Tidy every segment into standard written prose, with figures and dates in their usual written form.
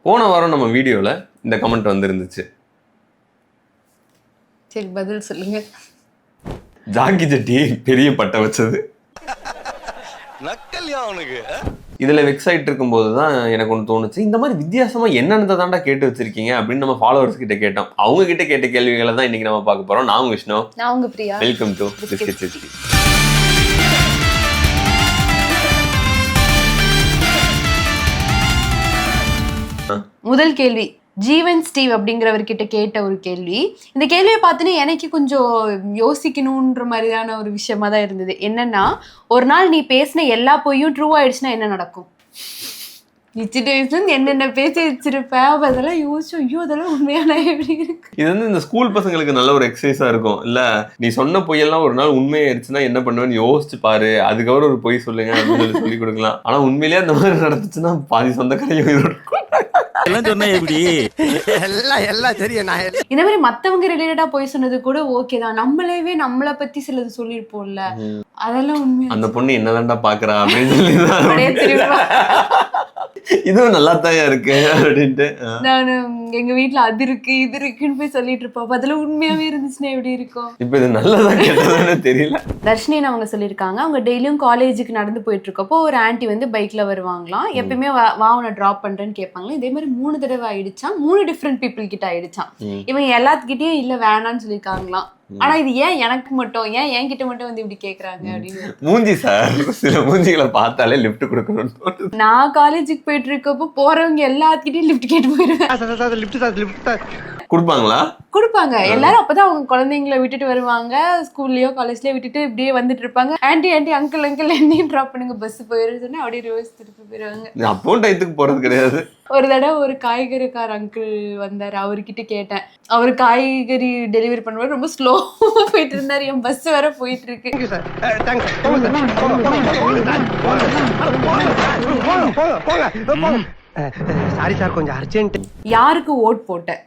போன வாரம் நம்ம வீடியோல இந்த கமெண்ட் வந்துருந்துச்சு. சரி பதில் சொல்லுங்க. ஜாக்கி ஜெட்டி பெரிய பட்டை வச்சது நக்கல்யா அவனுக்கு. இதுல வெக்ஸ் ஆயிட்டு இருக்கும்போது தான் எனக்கு ஒன்று தோணுச்சு, இந்த மாதிரி வித்தியாசமா என்னென்ன தாண்டா கேட்டு வச்சிருக்கீங்க அப்படின்னு நம்ம ஃபாலோவர்ஸ் கிட்ட கேட்டோம். அவங்க கிட்ட கேட்ட கேள்விகளை தான் இன்னைக்கு நம்ம பார்க்க போறோம். நான் விஷ்ணு. நான் உங்க Priya. Welcome to biscuit city. முதல் கேள்வி ஜீவன் ஸ்டீவ் அப்படிங்கிறவர்கிட்ட கேட்ட ஒரு கேள்வி. இந்த கேள்வியை பார்த்துன்னு எனக்கு கொஞ்சம் யோசிக்கணுன்ற மாதிரியான ஒரு விஷயமா தான் இருந்தது. என்னன்னா, ஒரு நாள் நீ பேசின எல்லா பொய்யும் ட்ரூ ஆயிடுச்சுன்னா என்ன நடக்கும்? என்னென்ன பேசி வச்சிருப்பேன், அதெல்லாம் யோசிச்சு ஐயோ அதெல்லாம் உண்மையான எப்படி இருக்கு. இது வந்து இந்த ஸ்கூல் பசங்களுக்கு நல்ல ஒரு எக்ஸசைஸா இருக்கும் இல்ல. நீ சொன்ன பொய்யெல்லாம் ஒரு நாள் உண்மையாயிருச்சுன்னா என்ன பண்ணுவேன்னு யோசிச்சு பாரு, அதுக்கப்புறம் ஒரு பொய் சொல்லுங்க அப்படின்னு சொல்லி கொடுக்கலாம். ஆனா உண்மையிலேயே அந்த மாதிரி நடந்துச்சுன்னா பாதி சொந்த கடையும் இருக்கும். இந்த மாதிரி மத்தவங்க ரிலேட்டடா போய் சொன்னது கூட ஓகே தான். நம்மளை பத்தி சிலது சொல்லிருப்போம்ல, அதெல்லாம் உண்மை. அந்த பொண்ணு என்னதான்டா பாக்குறா அப்படின்னு சொல்லி இதுவும் நல்லா தான் இருக்கு அப்படின்ட்டு நான் எங்க வீட்டுல அது இருக்கு இது இருக்குன்னு போய் சொல்லிட்டு இருப்போம். அதுல உண்மையாவே இருந்துச்சுன்னா எப்படி இருக்கும்? இப்ப இது நல்லதா கேட்டதானே தெரியல. தர்ஷினின்னு அவங்க சொல்லியிருக்காங்க, அவங்க டெய்லியும் காலேஜுக்கு நடந்து போயிட்டு இருக்கப்போ ஒரு ஆன்ட்டி வந்து பைக்ல வருவாங்களாம். எப்பயுமே வா உன்னை ட்ராப் பண்றேன்னு கேட்பாங்களா. இதே மாதிரி 3 தடவை ஆயிடுச்சான். 3 டிஃப்ரெண்ட் பீப்புள் கிட்ட ஆயிடுச்சான். இவங்க எல்லாத்துக்கிட்டையும் இல்ல வேணான்னு சொல்லியிருக்காங்களாம். ஆனா இது ஏன் எனக்கு மட்டும், ஏன் என்கிட்ட மட்டும் வந்து இப்படி கேக்குறாங்க அப்படின்னு. மூஞ்சி சார், சில மூஞ்சிகளை பார்த்தாலே லிஃப்ட் கொடுக்கணும். நான் காலேஜுக்கு போயிட்டு இருக்கப்போ போறவங்க எல்லாத்துக்கிட்டையும் லிஃப்ட் கேட்டு போயிருவேன். கொடுப்பாங்களா? கொடுப்பாங்க. எல்லாரும் அப்பதான் அவங்க குழந்தைங்களை விட்டுட்டு வருவாங்க, ஸ்கூல்லயோ காலேஜ்லயோ விட்டுட்டு இப்படியே வந்துட்டு இருப்பாங்க. ஆன்டி அங்கிள் என்னையும் ட்ராப் பண்ணுங்க, பஸ் போயிரு சொன்னா அப்படியே ரிவர்ஸ் திருப்பி போயிருவாங்க. அப்போ டயத்துக்கு போறது கிடையாது. ஒரு தடவை ஒரு காய்கறிக்கார அங்கிள் வந்தாரு, அவர்கிட்ட கேட்டேன். அவர் காய்கறி டெலிவரி பண்ணுவாரு, ரொம்ப ஸ்லோ போயிட்டு இருந்தாரு. என் பஸ் வேற போயிட்டு இருக்கு. சாரி சார், கொஞ்சம் அர்ஜென்ட். யாருக்கு ஓட் போட்ட?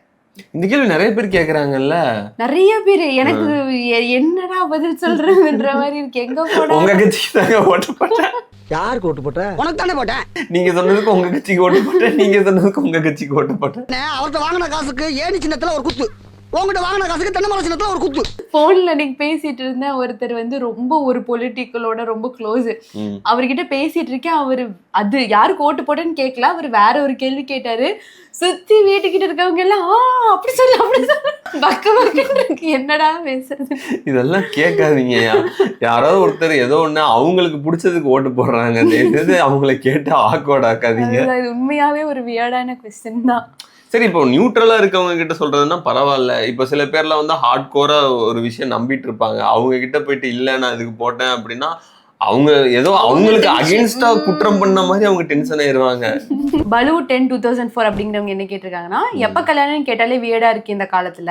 இந்த கேள்வி நிறைய பேர் கேக்குறாங்கல்ல. நிறைய பேர். எனக்கு என்னடா பதில் சொல்றதுன்ற மாதிரி இருக்கு. எங்க போட? உங்க கட்சிக்கு தாங்க ஓட்டு போட்டேன். யாருக்கு ஓட்டு போட்ட? உனக்கு தானே போட்டேன். நீங்க சொன்னதுக்கு உங்க கட்சிக்கு ஓட்டு போட்டேன், நீங்க சொன்னதுக்கு உங்க கட்சிக்கு ஓட்டு போட்டேன். அவர்கிட்ட வாங்கின காசுக்கு ஏணி சின்னத்துல ஒரு குத்து, உங்ககிட்ட வாங்கின காசுக்கு தென்னை சின்னத்துல ஒரு குத்து. போன்ல நீங்க பேசிட்டு இருந்த ஒருத்தர் வந்து ரொம்ப ஒரு பொலிட்டிக்கலோட ரொம்ப க்ளோஸ். அவர்கிட்ட பேசிட்டு இருக்கேன். அவரு அது யாருக்கு ஓட்டு போட்டேன்னு கேட்கல, அவர் வேற ஒரு கேள்வி கேட்டாரு. சுத்தி வீட்டுக்கிட்ட இருக்கவங்க எல்லாம் அப்படி சொல்லு பக்கு என்னடா பேசுறது. இதெல்லாம் கேட்காதீங்க. யாராவது ஒருத்தர் ஏதோ ஒண்ணு அவங்களுக்கு பிடிச்சதுக்கு ஓட்டு போடுறாங்க, அவங்கள கேட்டு ஆக்வர்ட் ஆக்காதீங்க. இது உண்மையாவே ஒரு வியர்டான கொஸ்டின் தான். சரி, இப்போ நியூட்ரலா இருக்கவங்க கிட்ட சொல்றதுன்னா பரவாயில்ல. இப்போ சில பேர்லாம் வந்து ஹார்ட் கோரா ஒரு விஷயம் நம்பிட்டு இருப்பாங்க. அவங்க கிட்ட போயிட்டு இல்ல நான் இதுக்கு போட்டேன் அப்படின்னா அவங்க ஏதோ அவங்களுக்கு அகெயின்ஸ்டா குற்றம் பண்ண மாதிரி அவங்க டென்ஷன் ஆயிருவாங்க. பலு 10-2004 அப்படிங்கிறவங்க என்ன கேட்டிருக்காங்கன்னா, எப்ப கல்யாணம் கேட்டாலே வியர்டா இருக்கு இந்த காலத்துல,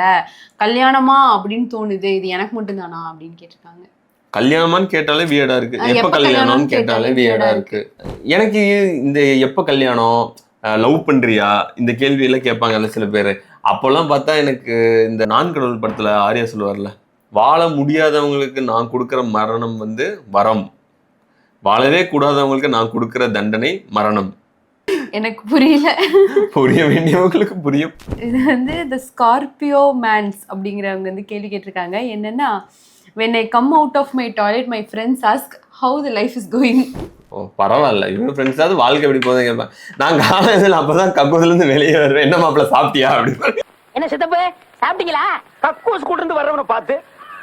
கல்யாணமா அப்படின்னு தோணுது, இது எனக்கு மட்டும் தானா அப்படின்னு கேட்டிருக்காங்க. கல்யாணமான்னு கேட்டாலே வியர்டா இருக்கு, எப்ப கல்யாணம்னு கேட்டாலே வியர்டா இருக்கு. எனக்கு இந்த எப்ப கல்யாணம், லவ் பண்றியா, இந்த கேள்வி எல்லாம் கேட்பாங்கல்ல சில பேர். அப்போல்லாம் பார்த்தா எனக்கு இந்த நான் கடவுள் படத்துல ஆர்யா சொல்லுவார்ல, வாழ முடியாதவங்களுக்கு நான் கொடுக்குற மரணம் வந்து வரம், வாழவே கூடாதவங்களுக்கு நான் கொடுக்குற தண்டனை மரணம். எனக்கு புரியல. புரிய வேண்டியவங்களுக்கு புரியும். இது வந்து இந்த ஸ்கார்பியோ மேன்ஸ் அப்படிங்கிறவங்க வந்து கேள்வி கேட்டிருக்காங்க. என்னன்னா, when I come out of my toilet my friends ask how the life is going. ஓ பரவாயில்ல, இவங்க ஃப்ரெண்ட்ஸாவது வாழ்க்கை எப்படி போதும் கேட்பேன். நான் காலேஜில் அப்பதான் கக்கூஸ்ல இருந்து வெளியே வருவேன், என்ன மாப்பிள்ள சாப்பிட்டியா அப்படின்னு. என்ன சித்தப்பு சாப்பிட்டீங்களா? கக்கூஸ் கூட இருந்து வர்றவனை பார்த்து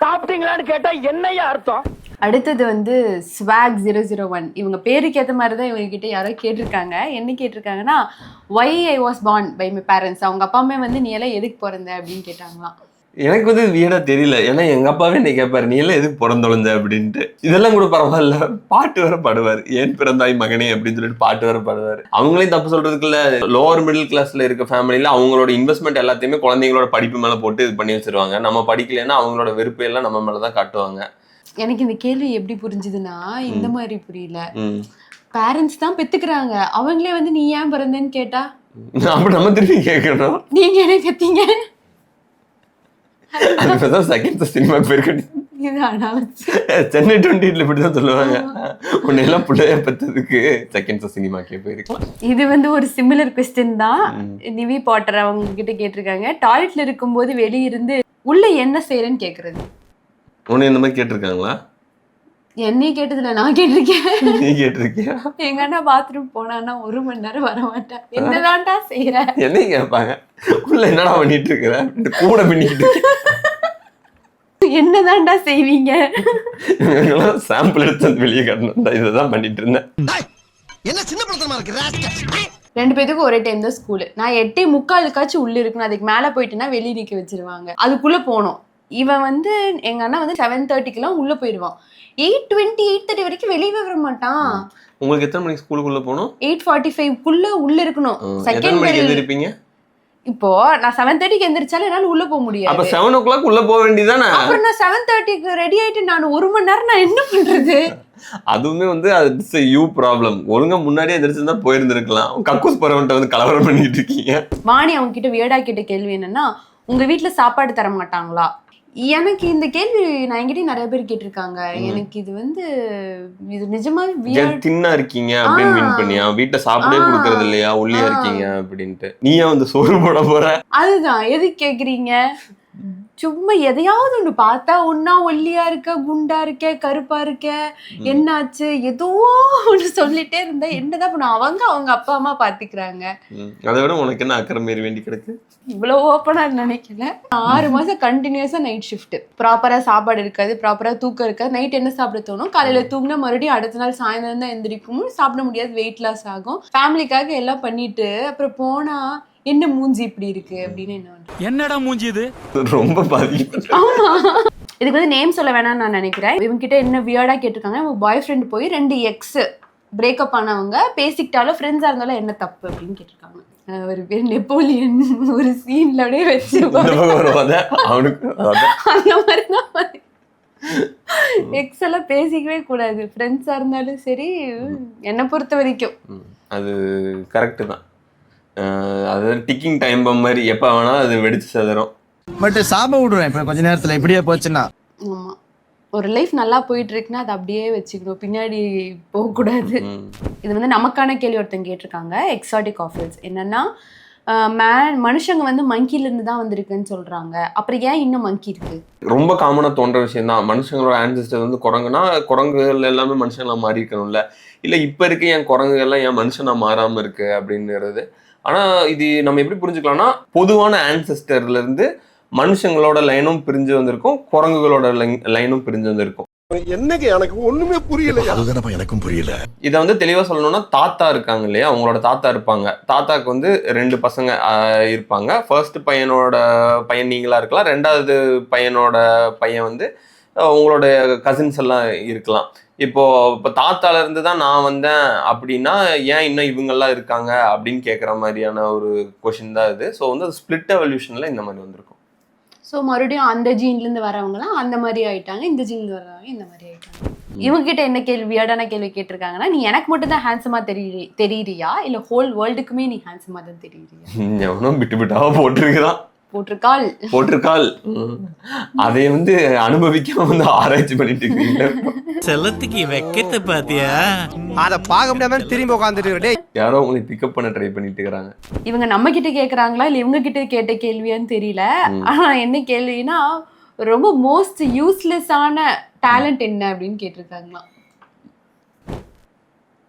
சாப்பிட்டீங்களான்னு கேட்டா என்னையா அர்த்தம்? அடுத்தது வந்து ஸ்வாக் 001. இவங்க பேருக்கு ஏற்ற மாதிரி தான் இவங்க கிட்ட யாரோ கேட்டிருக்காங்க. என்ன கேட்டிருக்காங்கன்னா, why I was born by my parents. அவங்க அப்பா அம்மா வந்து நீ எல்லாம் எதுக்கு பிறந்த அப்படின்னு கேட்டாங்களாம். எனக்கு வந்து வீடா தெரியல, ஏன்னா எங்க அப்பாவே என்ன கேட்பாரு, நீ எல்லாம் எதுக்கு பிறந்தொழுந்த அப்படின்ட்டு. இதெல்லாம் கூட பரவாயில்ல, பாட்டு வேற பாடுவார், ஏன் பிறந்தாய் மகனே அப்படின்னு சொல்லிட்டு பாட்டு வேற பாடுவார். அவங்களையும் தப்பு சொல்றதுக்குள்ள, லோவர் மிடில் கிளாஸ்ல இருக்க ஃபேமிலியில அவங்களோட இன்வெஸ்ட்மெண்ட் எல்லாத்தையுமே குழந்தைங்களோட படிப்பு மேல போட்டு இது பண்ணி வச்சிருவாங்க. நம்ம படிக்கலைன்னா அவங்களோட வெறுப்பு எல்லாம் நம்ம மேலதான் காட்டுவாங்க. எனக்கு இந்த கேள்வி எப்படி புரிஞ்சுதுன்னா, இந்த மாதிரி புரியல. பேரண்ட்ஸ் தான் பெத்துக்கிறாங்க, அவங்களே வந்து நீ ஏன் பிறந்தேன்னு கேட்டா அப்ப நம்ம திருப்பி கேட்கணும், நீங்க என்ன பெத்தீங்க? அதுதான் செகண்ட் சினிமாக்கு போயிருக்கேன். இது அனாவச்சு. சென்னை 28 இப்படிதான் சொல்லுவாங்க. உன்னையெல்லாம் பிள்ளைய பத்ததுக்கு செகண்ட் சினிமாக்கே போயிருக்கலாம். இது வந்து ஒரு சிமிலர் கொஸ்டின் தான். நிவி பாட்டர் அவங்க கிட்ட கேட்டிருக்காங்க, டாய்லெட்ல இருக்கும்போது வெளியிருந்து உள்ள என்ன செய்யறேன்னு கேக்குறது. உன்னை இந்த மாதிரி கேட்டிருக்காங்களா? என்னையும் கேட்டதில்ல, நான் கேட்டிருக்கேன். நீ கேட்டிருக்கியா? எங்க அண்ணா பாத்ரூம் போனான்னா 1 மணி நேரம் வர மாட்டேன், என்னதான்டா செய்யற. என்னையும் கேட்பாங்க, உள்ள என்னடா பண்ணிட்டு இருக்கிற, கூட பண்ணிக்கிட்டு என்னதான்டா செய்வீங்க. சாம்பிள் எடுத்து வந்து வெளியே காட்டணும், இதான் பண்ணிட்டு இருந்தேன். என்ன சின்ன படத்தமா இருக்கு. 2 பேத்துக்கும் ஒரே டைம் தான் ஸ்கூலு. நான் 8:45 உள்ள இருக்கணும், அதுக்கு மேல போயிட்டுன்னா வெளியே நிக்க வச்சிருவாங்க. அதுக்குள்ள போனோம். இவன் வந்து எங்க அண்ணா வந்து 7:30 உள்ள போயிடுவான். 8:20 8:30 வரைக்கும் வெளியவே வர மாட்டான். உங்களுக்கு எத்தனை மணிக்கு ஸ்கூலுக்குள்ள போகணும்? 8:45 உள்ள இருக்கணும். எத்தனை மணிக்கு எந்திரிப்பீங்க? இப்போ நான் 7:30 எந்திரிச்சாலும் என்னால உள்ள போக முடியாது. அப்ப 7 o'clock உள்ள போக வேண்டியதானே? அப்புறம் நான் 7:30 ரெடி ஆயிட்டு நான் 1 மணி நேரம் நான் என்ன பண்றது? அதுவுமே வந்து அது யூ ப்ராப்ளம். ஒழுங்கா முன்னாடியே எந்திரிச்சிருந்தா போயிருந்திருக்கலாம். கக்கூஸ் போறவன்ட்ட வந்து கலவரம் பண்ணிட்டு இருக்கீங்க. வாணி அவங்க கிட்ட வியர்டா கேட்ட கேள்வி என்னன்னா, உங்க வீட்டுல சாப்பாடு தர மாட்டாங்களா? எனக்கு இந்த கேள்வி நான் என்கிட்ட நிறைய பேர் கேட்டிருக்காங்க. எனக்கு இது வந்து இது நிஜமாவே தின்னா இருக்கீங்க அப்படின்னு மீன் பண்ணியா? வீட்டுல சாப்பிடவே கொடுக்கறது இல்லையா, ஒல்லியா இருக்கீங்க அப்படின்ட்டு நீயா வந்து சோறு போட போற? அதுதான் எது கேக்குறீங்க? சும்மா எதையாவது ஒண்ணு பார்த்தா ஒன்னா ஒல்லியா இருக்க, குண்டா இருக்க, கருப்பா இருக்க, என்னாச்சு ஏதோ ஒண்ணு சொல்லிட்டே இருந்தா என்னதான் பண்ண. அவங்க அப்பா அம்மா பாத்துக்கிறாங்க. அதை விட உனக்கு என்ன அக்கறை மாரி வேண்டி கிடக்கு? இவ்வளவு ஓப்பனா நினைக்கல. 6 மாசம் கண்டினியூஸா நைட் ஷிஃப்ட். ப்ராப்பரா சாப்பாடு இருக்காது, ப்ராப்பரா தூக்கம் இருக்காது. நைட் என்ன சாப்பிட தோணும், காலையில தூங்கினா மறுபடியும் அடுத்த நாள் சாயந்தரம் தான் எந்திரிக்கும். சாப்பிட முடியாது, வெயிட் லாஸ் ஆகும். ஃபேமிலிக்காக எல்லாம் பண்ணிட்டு அப்புறம் போனா என்ன மூஞ்சி இப்படி இருக்கு அப்படின்னு என்னடா மூஞ்சி இது ரொம்ப பாதிப்பு. இதுக்கு வந்து நேம் சொல்ல வேணாம்னு நான் நினைக்கிறேன். இவங்க கிட்ட என்ன வியர்டா கேட்டிருக்காங்க, அவங்க பாய் ஃப்ரெண்ட் போய் 2 எக்ஸ் பிரேக்கப் ஆனவங்க பேசிக்கிட்டாலும் ஃப்ரெண்ட்ஸா இருந்தாலும் என்ன தப்பு அப்படின்னு கேட்டிருக்காங்க. ஒரு பேர் நெப்போலியன் ஒரு சீன்ல அப்படியே வச்சு அந்த மாதிரிதான். எக்ஸ் எல்லாம் பேசிக்கவே கூடாது, ஃப்ரெண்ட்ஸா இருந்தாலும் சரி. என்னை பொறுத்த வரைக்கும் அது கரெக்ட் தான். அது டிக்கிங் டைம் பம் மாதிரி எப்ப வேணாலும் அது வெடிச்சு சதறும். பட் சாப விடுவேன் இப்ப கொஞ்ச நேரத்துல இப்படியே போச்சுன்னா. ஆமா, ஒரு லைஃப் நல்லா போயிட்டு இருக்குன்னா அதை அப்படியே வச்சுக்கணும், பின்னாடி போகக்கூடாது. இது வந்து நமக்கான கேள்வி ஒருத்தங்க கேட்டிருக்காங்க. எக்ஸாட்டிக் ஆஃபர்ஸ் என்னன்னா, மனுஷங்க வந்து மங்கில இருந்து தான் வந்திருக்குன்னு சொல்றாங்க, அப்புறம் ஏன் இன்னும் மங்கி இருக்கு? ரொம்ப காமனா தோன்ற விஷயம் தான். மனுஷங்களோட ஆன்செஸ்டர் வந்து குரங்குனா குரங்குகள் எல்லாமே மனுஷங்களா மாறி இருக்கணும்ல, இல்ல இப்ப இருக்கு என் குரங்குகள்லாம் ஏன் மனுஷனா மாறாம இருக்கு அப்படிங்கிறது. ஆனா இது நம்ம எப்படி புரிஞ்சுக்கலாம்னா, பொதுவான ஆன்செஸ்டர்ல இருந்து மனுஷங்களோட லைனும் பிரிஞ்சு வந்திருக்கும், குரங்குகளோட லைனும் பிரிஞ்சு வந்திருக்கும். என்னங்க எனக்கு ஒண்ணுமே புரியல. அதுதானப்பா எனக்கும் புரியல. இதை வந்து தெளிவா சொல்லணும்னா, தாத்தா இருக்காங்க இல்லையா, அவங்களோட தாத்தா இருப்பாங்க. தாத்தாக்கு வந்து 2 பசங்க இருப்பாங்க. ஃபர்ஸ்ட் பையனோட பையன் நீங்களா இருக்கலாம், 2வது பையனோட பையன் வந்து உங்களோட கசின்ஸ் எல்லாம் இருக்கலாம். இப்போ தாத்தால இருந்து தான் நான் வந்தேன் அப்படின்னா ஏன் இன்னும் இவங்கெல்லாம் இருக்காங்க அப்படின்னு கேட்குற மாதிரியான ஒரு கொஷின் தான் இது. ஸோ வந்து அது ஸ்பிளிட் எவல்யூஷன்ல இந்த மாதிரி வந்திருக்கும். ஸோ மறுபடியும் அந்த ஜீன்லேருந்து வரவங்களாம் அந்த மாதிரி ஆயிட்டாங்க, இந்த ஜீன்ல வரவங்க இந்த மாதிரி ஆயிட்டாங்க. இவங்க கிட்ட என்ன கேள்வி, வியர்டான கேள்வி கேட்டிருக்காங்கன்னா, நீ எனக்கு மட்டும் தான் ஹேண்ட்ஸமா தெரியுறியா இல்ல ஹோல் வேர்ல்டுக்குமே நீ ஹேண்ட்ஸமா தான் தெரியுறியா? எவனும் விட்டு விட்டாவா போட்டிருக்காள். அதை வந்து அனுபவிக்காம வந்து ஆராய்ச்சி பண்ணிட்டு இருக்கீங்க. செல்லத்துக்கு வெக்கத்தை பாத்தியா? அத பார்க்க முடியாம திரும்பி உட்காந்துட்டு யாரோ உங்களை பிக்கப் பண்ண ட்ரை பண்ணிட்டு இருக்காங்க. இவங்க நம்ம கிட்ட கேக்குறாங்களா இல்ல இவங்க கிட்ட கேட்ட கேள்வியான்னு தெரியல. ஆனா என்ன கேள்வினா, ரொம்ப மோஸ்ட் யூஸ்லெஸ்ஸான டேலண்ட் என்ன அப்படின்னு கேட்டிருக்காங்களா.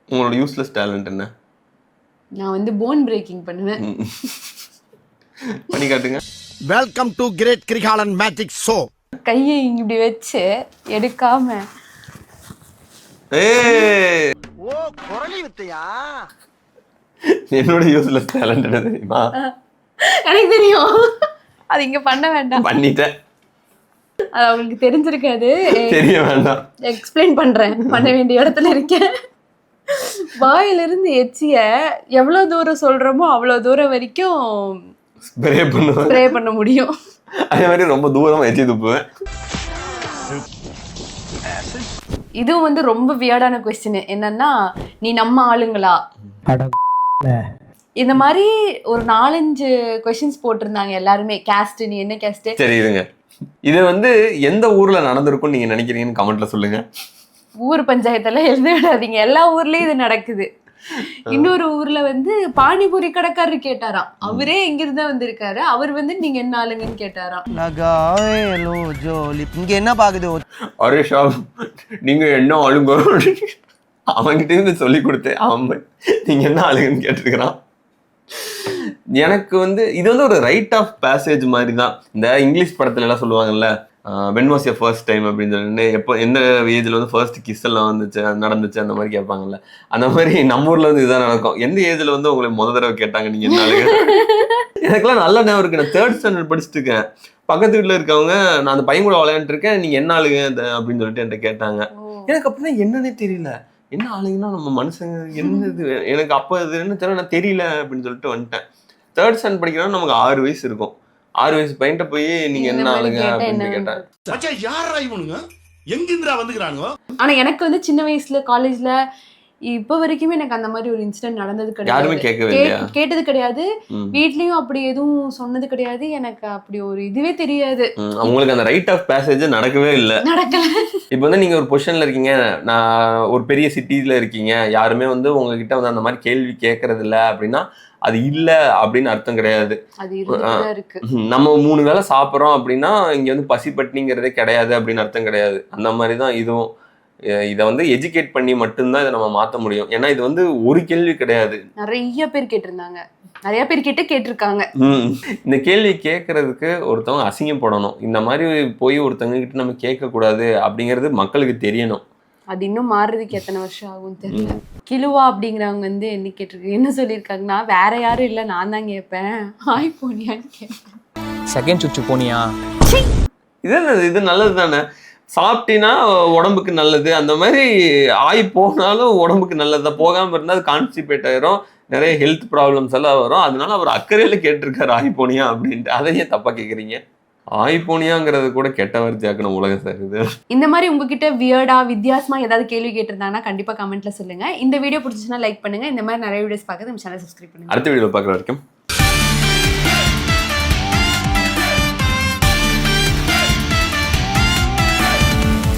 உங்களோட யூஸ்லெஸ் டேலண்ட் என்ன? நான் வந்து போன் பிரேக்கிங் பண்ணுவேன். பண்ணி காட்டுங்க. Welcome to great Kirikalan magic show. கையை இப்படி வச்சு எடுக்காம. ஓ குரலி வித்தையா? என்னோட யூஸ்லெஸ் டேலண்ட் என்ன தெரியுமா? எனக்கு தெரியும், அது இங்க பண்ண வேண்டாம். பண்ணிட்டேன். அது அவங்களுக்கு தெரிஞ்சிருக்காது, தெரிய வேண்டாம். எக்ஸ்பிளைன் பண்றேன். பண்ண வேண்டிய இடத்துல இருக்கேன். வாயிலிருந்து எச்சிய எவ்வளவு தூரம் சொல்றோமோ அவ்வளவு தூரம் வரைக்கும் ஸ்ப்ரே பண்ண முடியும். அதே மாதிரி ரொம்ப தூரமா எச்சி துப்புவேன். இதுவும் வந்து ரொம்ப வியர்டான கொஸ்டின். என்னன்னா, நீ நம்ம ஆளுங்களா? இந்த மாதிரி ஒரு 4-5 கொஸ்டின்ஸ் போட்டிருந்தாங்க எல்லாருமே. கேஸ்ட், நீ என்ன கேஸ்ட்? சரி இருங்க, இது வந்து எந்த ஊர்ல நடந்திருக்கும்னு நீங்க நினைக்கிறீங்கன்னு கமெண்ட்ல சொல்லுங்க. ஊர் பஞ்சாயத்தெல்லாம் எழுத விடாதீங்க, எல்லா ஊர்லயும் இது நடக்குது. இன்னொரு ஊர்ல வந்து பானிபூரி கடைக்காரரு கேட்டாராம், அவரே எங்கிருந்து வந்திருக்காரு, அவர் வந்து நீங்க என்ன ஆளுங்கன்னு கேட்டாராம். இங்க என்ன பாக்குது? அரே ஷாப் நீங்க என்ன ஆளுங்க அவன்கிட்ட இருந்து சொல்லி கொடுத்தேன், அவன் நீங்க என்ன ஆளுங்கன்னு கேட்டிருக்கிறான். எனக்கு வந்து இது வந்து ஒரு ரைட் ஆஃப் பேசேஜ் மாதிரி தான். இந்த இங்கிலீஷ் படத்துல எல்லாம் சொல்லுவாங்கல்ல, when was your first time அப்படின்னு சொல்லிட்டு, எப்போ எந்த ஏஜ்ல வந்து ஃபர்ஸ்ட் கிஸ் எல்லாம் வந்துச்சு நடந்துச்சு அந்த மாதிரி கேட்பாங்கல்ல, அந்த மாதிரி நம்ம ஊர்ல வந்து இதுதான் நடக்கும். எந்த ஏஜ்ல வந்து உங்களை முத தடவை கேட்டாங்க நீங்க என்ன ஆளுங்க? எனக்குலாம் நல்ல ஞாபகம் இருக்கு. நான் 3rd ஸ்டாண்டர்ட் படிச்சுட்டு இருக்கேன். பக்கத்து வீட்டுல இருக்கவங்க, நான் அந்த பையன் கூட விளையாண்டு இருக்கேன், நீங்க என்ன ஆளுங்க அப்படின்னு சொல்லிட்டு என்கிட்ட கேட்டாங்க. எனக்கு அப்படின்னா என்னன்னே தெரியல. என்ன ஆளுங்கன்னா நம்ம மனுஷங்க என்னது, எனக்கு அப்போ இது என்ன தெரியல, நான் தெரியல அப்படின்னு சொல்லிட்டு வந்துட்டேன். 3rd ஸ்டாண்டர்ட் படிக்கிறோம், நமக்கு 6 வயசு இருக்கும். 6 வயசு பையன்ட்ட போய் நீங்க என்ன ஆளுங்க அப்படின்னு கேட்டேன். மச்சான் யாரா இவனுங்க, எங்கிருந்துடா வந்துக்கிறானுங்க? ஆனா எனக்கு வந்து சின்ன வயசுல காலேஜ்ல இப்ப வரைக்குமே எனக்கு அந்த மாதிரி ஒரு இன்சிடென்ட் நடந்தது யாருமே கிடையாது, கேட்கவே இல்லையா? கேட்டது கிடையாது, வீட்லயும் அப்படி எதுவும் சொன்னது கிடையாது. எனக்கு அப்படி ஒரு இதுவே தெரியாது. உங்களுக்கு அந்த ரைட் ஆஃப் பேசேஜ் நடக்கவே இல்லை. நடக்கல. இப்போ வந்து நீங்க ஒரு பொசிஷன்ல இருக்கீங்க, நான் ஒரு பெரிய சிட்டில இருக்கீங்க, யாருமே வந்து உங்ககிட்ட வந்து அந்த மாதிரி கேள்வி கேட்கறது இல்லை அப்படின்னா அது இல்ல அப்படின்னு அர்த்தம் கிடையாது. அது இருந்துதான் இருக்கு. நம்ம 3 வேளை சாப்பிட்றோம் அப்படின்னா இங்க வந்து பசி பட்டினிங்கிறதே கிடையாது அப்படின்னு அர்த்தம் கிடையாது. அந்த மாதிரி தான் இதுவும். இதை வந்து எஜுகேட் பண்ணி மட்டும்தான் இதை நம்ம மாற்ற முடியும். ஏன்னா இது வந்து ஒரு கேள்வி கிடையாது, நிறைய பேர் கேட்டிருந்தாங்க, நிறைய பேர் கேட்டிருக்காங்க. இந்த கேள்வி கேட்கறதுக்கு ஒருத்தவங்க அசிங்கப்படணும். இந்த மாதிரி போய் ஒருத்தவங்க கிட்ட நம்ம கேட்கக்கூடாது அப்படிங்கிறது மக்களுக்கு தெரியணும். அது இன்னும் மாறுறதுக்கு எத்தனை வருஷம் ஆகும் தெரியல. கிலுவா அப்படிங்கிறவங்க வந்து என்ன கேட்டிருக்கு, என்ன சொல்லியிருக்காங்கன்னா, வேற யாரும் இல்லை நான் தான் கேட்பேன், ஆய் போனியான்னு கேட்பேன். செகண்ட் சுச்சு போனியா? இது நல்லது தானே. சாப்பிட்டீங்கன்னா உடம்புக்கு நல்லது, அந்த மாதிரி ஆய் போனாலும் உடம்புக்கு நல்லது. போகாம இருந்தால் அது கான்ஸ்டிபேட் ஆயிரும், நிறைய ஹெல்த் ப்ராப்ளம்ஸ் எல்லாம் வரும். அதனால அவர் அக்கறையில கேட்டிருக்காரு ஆய் போனியா அப்படின்ட்டு. அதையே தப்பா கேட்குறீங்க? ஆய் போனியாங்கிறது கூட கெட்ட வார்த்தையாக்கணும் உலகம் சார். இது இந்த மாதிரி உங்ககிட்ட வியர்டா வித்தியாசமா ஏதாவது கேள்வி கேட்டிருந்தாங்கன்னா கண்டிப்பா கமெண்ட்ல சொல்லுங்க. இந்த வீடியோ பிடிச்சிச்சுன்னா லைக் பண்ணுங்க. இந்த மாதிரி நிறைய வீடியோஸ் பார்க்க நம்ம சேனல் சப்ஸ்கிரைப் பண்ணுங்க. அடுத்த வீடியோ பார்க்குற வரைக்கும்